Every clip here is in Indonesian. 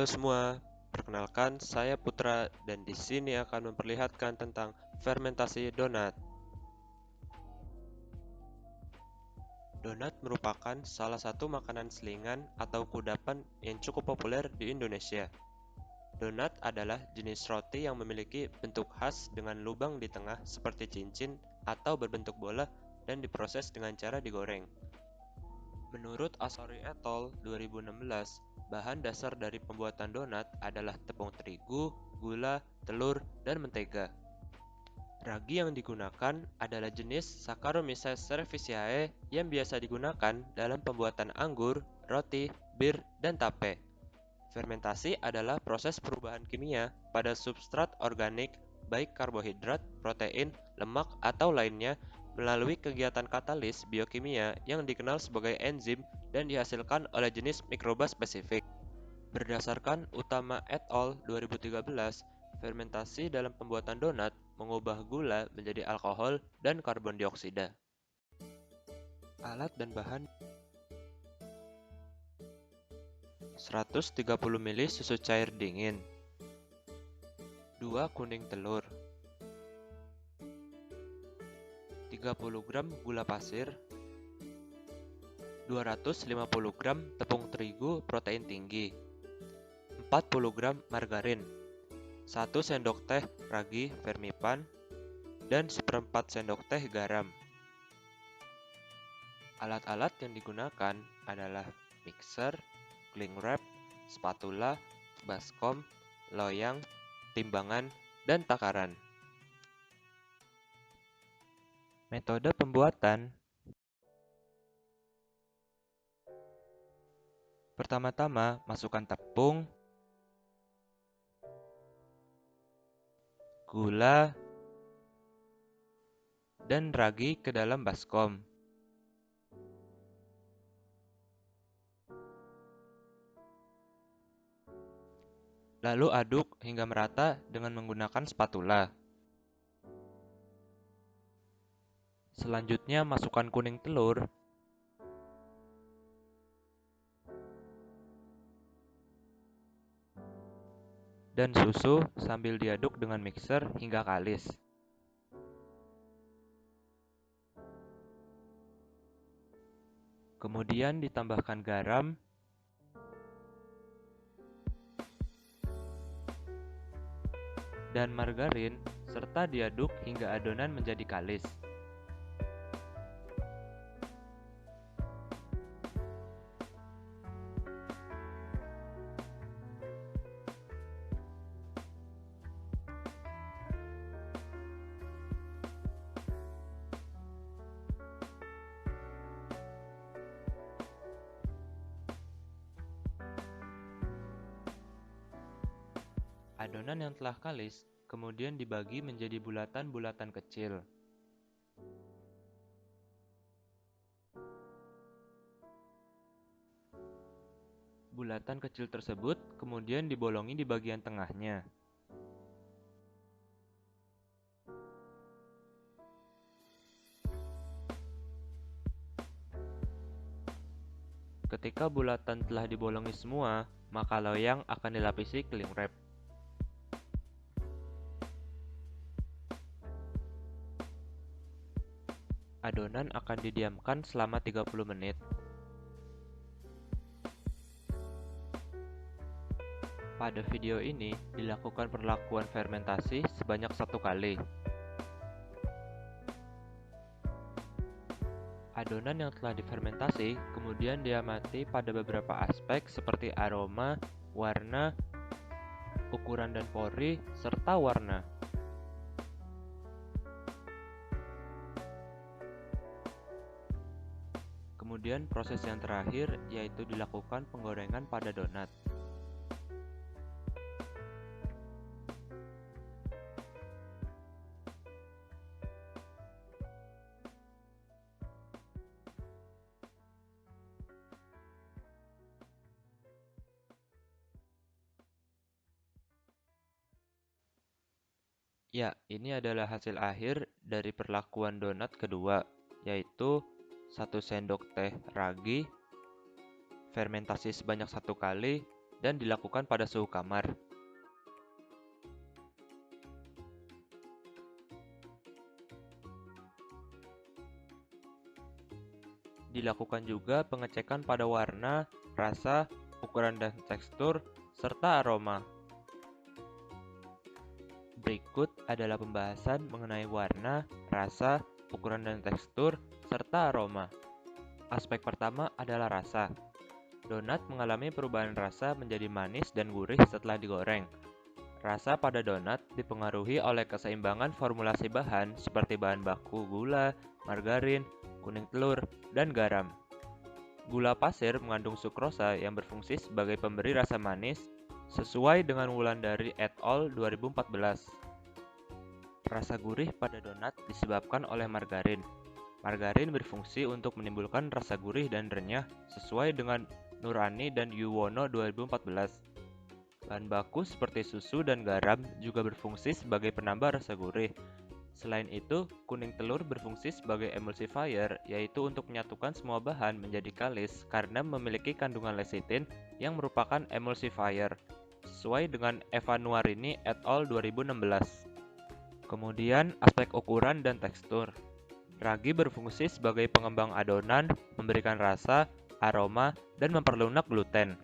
semua, perkenalkan saya Putra dan di sini akan memperlihatkan tentang fermentasi donat. Donat merupakan salah satu makanan selingan atau kudapan yang cukup populer di Indonesia. Donat adalah jenis roti yang memiliki bentuk khas dengan lubang di tengah seperti cincin atau berbentuk bola dan diproses dengan cara digoreng. Menurut Asari et al. 2016, bahan dasar dari pembuatan donat adalah tepung terigu, gula, telur, dan mentega. Ragi yang digunakan adalah jenis Saccharomyces cerevisiae yang biasa digunakan dalam pembuatan anggur, roti, bir, dan tape. Fermentasi adalah proses perubahan kimia pada substrat organik, baik karbohidrat, protein, lemak, atau lainnya, melalui kegiatan katalis biokimia yang dikenal sebagai enzim dan dihasilkan oleh jenis mikroba spesifik. Berdasarkan Utama et al. 2013, fermentasi dalam pembuatan donat mengubah gula menjadi alkohol dan karbon dioksida. Alat dan bahan: 130 ml susu cair dingin, 2 kuning telur, 30 gram gula pasir, 250 gram tepung terigu protein tinggi, 40 gram margarin, 1 sendok teh ragi vermipan, dan seperempat sendok teh garam. Alat-alat yang digunakan adalah mixer, cling wrap, spatula, baskom, loyang, timbangan, dan takaran. Metode pembuatan: pertama-tama, masukkan tepung, gula, dan ragi ke dalam baskom. Lalu aduk hingga merata dengan menggunakan spatula. Selanjutnya, masukkan kuning telur, dan susu sambil diaduk dengan mixer hingga kalis. Kemudian ditambahkan garam, dan margarin, serta diaduk hingga adonan menjadi kalis. Adonan yang telah kalis kemudian dibagi menjadi bulatan-bulatan kecil. Bulatan kecil tersebut kemudian dibolongi di bagian tengahnya. Ketika bulatan telah dibolongi semua, maka loyang akan dilapisi cling wrap. Adonan akan didiamkan selama 30 menit. Pada video ini dilakukan perlakuan fermentasi sebanyak 1 kali. Adonan yang telah difermentasi kemudian diamati pada beberapa aspek seperti aroma, warna, ukuran dan pori, serta warna. Kemudian proses yang terakhir yaitu dilakukan penggorengan pada donat. Ya, ini adalah hasil akhir dari perlakuan donat kedua, yaitu 1 sendok teh ragi, fermentasi sebanyak 1 kali, dan dilakukan pada suhu kamar. Dilakukan juga pengecekan pada warna, rasa, ukuran dan tekstur, serta aroma. Berikut adalah pembahasan mengenai warna, rasa, ukuran dan tekstur, serta aroma. Aspek pertama adalah rasa. Donat mengalami perubahan rasa menjadi manis dan gurih setelah digoreng. Rasa pada donat dipengaruhi oleh keseimbangan formulasi bahan seperti bahan baku gula, margarin, kuning telur, dan garam. Gula pasir mengandung sukrosa yang berfungsi sebagai pemberi rasa manis sesuai dengan Wulandari et al. 2014. Rasa gurih pada donat disebabkan oleh margarin. Margarin berfungsi untuk menimbulkan rasa gurih dan renyah sesuai dengan Nurani dan Yuwono 2014. Bahan baku seperti susu dan garam juga berfungsi sebagai penambah rasa gurih. Selain itu, kuning telur berfungsi sebagai emulsifier, yaitu untuk menyatukan semua bahan menjadi kalis karena memiliki kandungan lecitin yang merupakan emulsifier, sesuai dengan Eva Nuarini et al. 2016. Kemudian, aspek ukuran dan tekstur. Ragi berfungsi sebagai pengembang adonan, memberikan rasa, aroma, dan memperlunak gluten.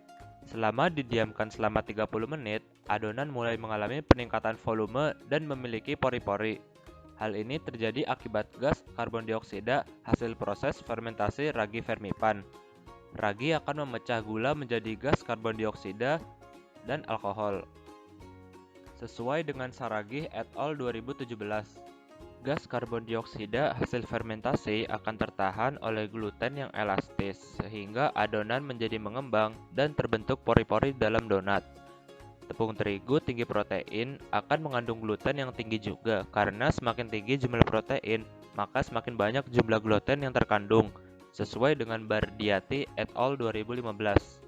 Selama didiamkan selama 30 menit, adonan mulai mengalami peningkatan volume dan memiliki pori-pori. Hal ini terjadi akibat gas karbon dioksida hasil proses fermentasi ragi Fermipan. Ragi akan memecah gula menjadi gas karbon dioksida dan alkohol. Sesuai dengan Saragih et al. 2017. Gas karbon dioksida hasil fermentasi akan tertahan oleh gluten yang elastis, sehingga adonan menjadi mengembang dan terbentuk pori-pori dalam donat. Tepung terigu tinggi protein akan mengandung gluten yang tinggi juga, karena semakin tinggi jumlah protein, maka semakin banyak jumlah gluten yang terkandung, sesuai dengan Bardiati et al. 2015.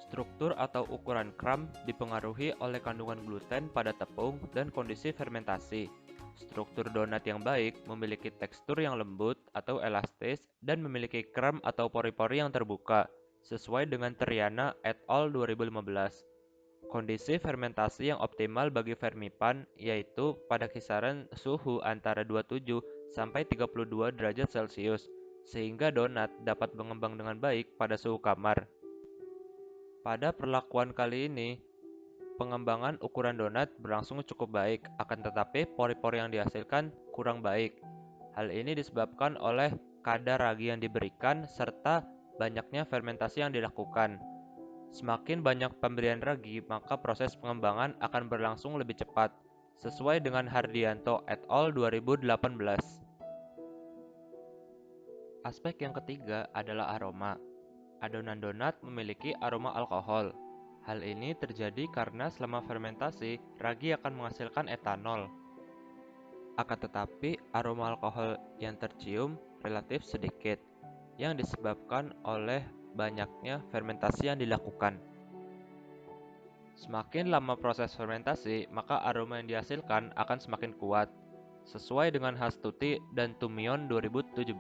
Struktur atau ukuran kram dipengaruhi oleh kandungan gluten pada tepung dan kondisi fermentasi. Struktur donat yang baik memiliki tekstur yang lembut atau elastis dan memiliki kram atau pori-pori yang terbuka, sesuai dengan Triana et al. 2015. Kondisi fermentasi yang optimal bagi Fermipan yaitu pada kisaran suhu antara 27 sampai 32 derajat Celcius, sehingga donat dapat mengembang dengan baik pada suhu kamar. Pada perlakuan kali ini, pengembangan ukuran donat berlangsung cukup baik, akan tetapi pori-pori yang dihasilkan kurang baik. Hal ini disebabkan oleh kadar ragi yang diberikan serta banyaknya fermentasi yang dilakukan. Semakin banyak pemberian ragi, maka proses pengembangan akan berlangsung lebih cepat, sesuai dengan Hardianto et al. 2018. Aspek yang ketiga adalah aroma. Adonan donat memiliki aroma alkohol. Hal ini terjadi karena selama fermentasi, ragi akan menghasilkan etanol. Akan tetapi, aroma alkohol yang tercium relatif sedikit, yang disebabkan oleh banyaknya fermentasi yang dilakukan. Semakin lama proses fermentasi, maka aroma yang dihasilkan akan semakin kuat, sesuai dengan Hastuti dan Tumion 2017.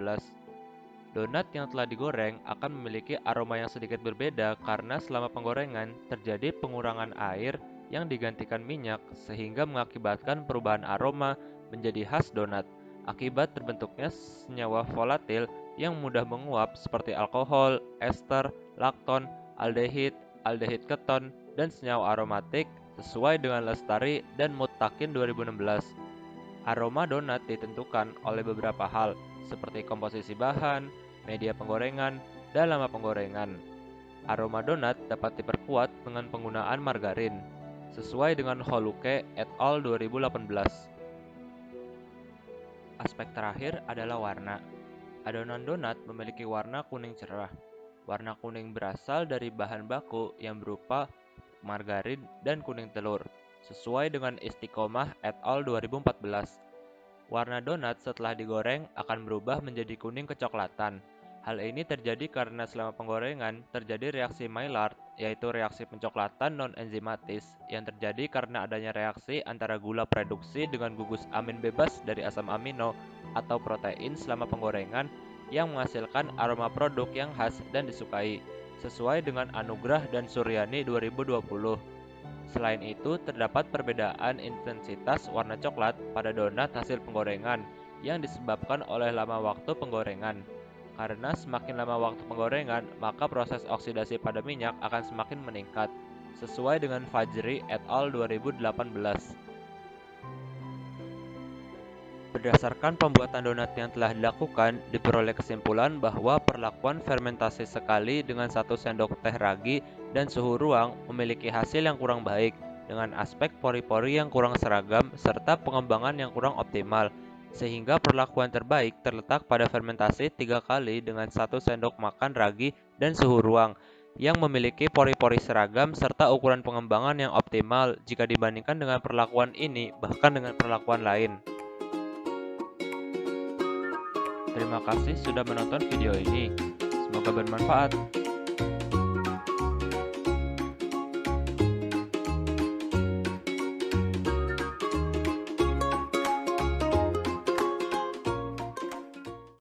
Donat yang telah digoreng akan memiliki aroma yang sedikit berbeda karena selama penggorengan terjadi pengurangan air yang digantikan minyak sehingga mengakibatkan perubahan aroma menjadi khas donat akibat terbentuknya senyawa volatil yang mudah menguap seperti alkohol, ester, lakton, aldehid, aldehid keton, dan senyawa aromatik sesuai dengan Lestari dan Muttaqin 2016. Aroma donat ditentukan oleh beberapa hal seperti komposisi bahan, media penggorengan, dan lama penggorengan. Aroma donat dapat diperkuat dengan penggunaan margarin, sesuai dengan Holuke et al. 2018. Aspek terakhir adalah warna. Adonan donat memiliki warna kuning cerah. Warna kuning berasal dari bahan baku yang berupa margarin dan kuning telur, sesuai dengan Istiqomah et al. 2014. Warna donat setelah digoreng akan berubah menjadi kuning kecoklatan. Hal ini terjadi karena selama penggorengan terjadi reaksi Maillard, yaitu reaksi pencoklatan non-enzimatis yang terjadi karena adanya reaksi antara gula produksi dengan gugus amin bebas dari asam amino atau protein selama penggorengan yang menghasilkan aroma produk yang khas dan disukai. sesuai dengan Anugrah dan Suryani 2020. Selain itu, terdapat perbedaan intensitas warna coklat pada donat hasil penggorengan yang disebabkan oleh lama waktu penggorengan. Karena semakin lama waktu penggorengan, maka proses oksidasi pada minyak akan semakin meningkat, sesuai dengan Fajri et al. 2018. Berdasarkan pembuatan donat yang telah dilakukan, diperoleh kesimpulan bahwa perlakuan fermentasi sekali dengan 1 sendok teh ragi dan suhu ruang memiliki hasil yang kurang baik, dengan aspek pori-pori yang kurang seragam serta pengembangan yang kurang optimal, sehingga perlakuan terbaik terletak pada fermentasi 3 kali dengan 1 sendok makan ragi dan suhu ruang, yang memiliki pori-pori seragam serta ukuran pengembangan yang optimal jika dibandingkan dengan perlakuan ini bahkan dengan perlakuan lain. Terima kasih sudah menonton video ini. Semoga bermanfaat.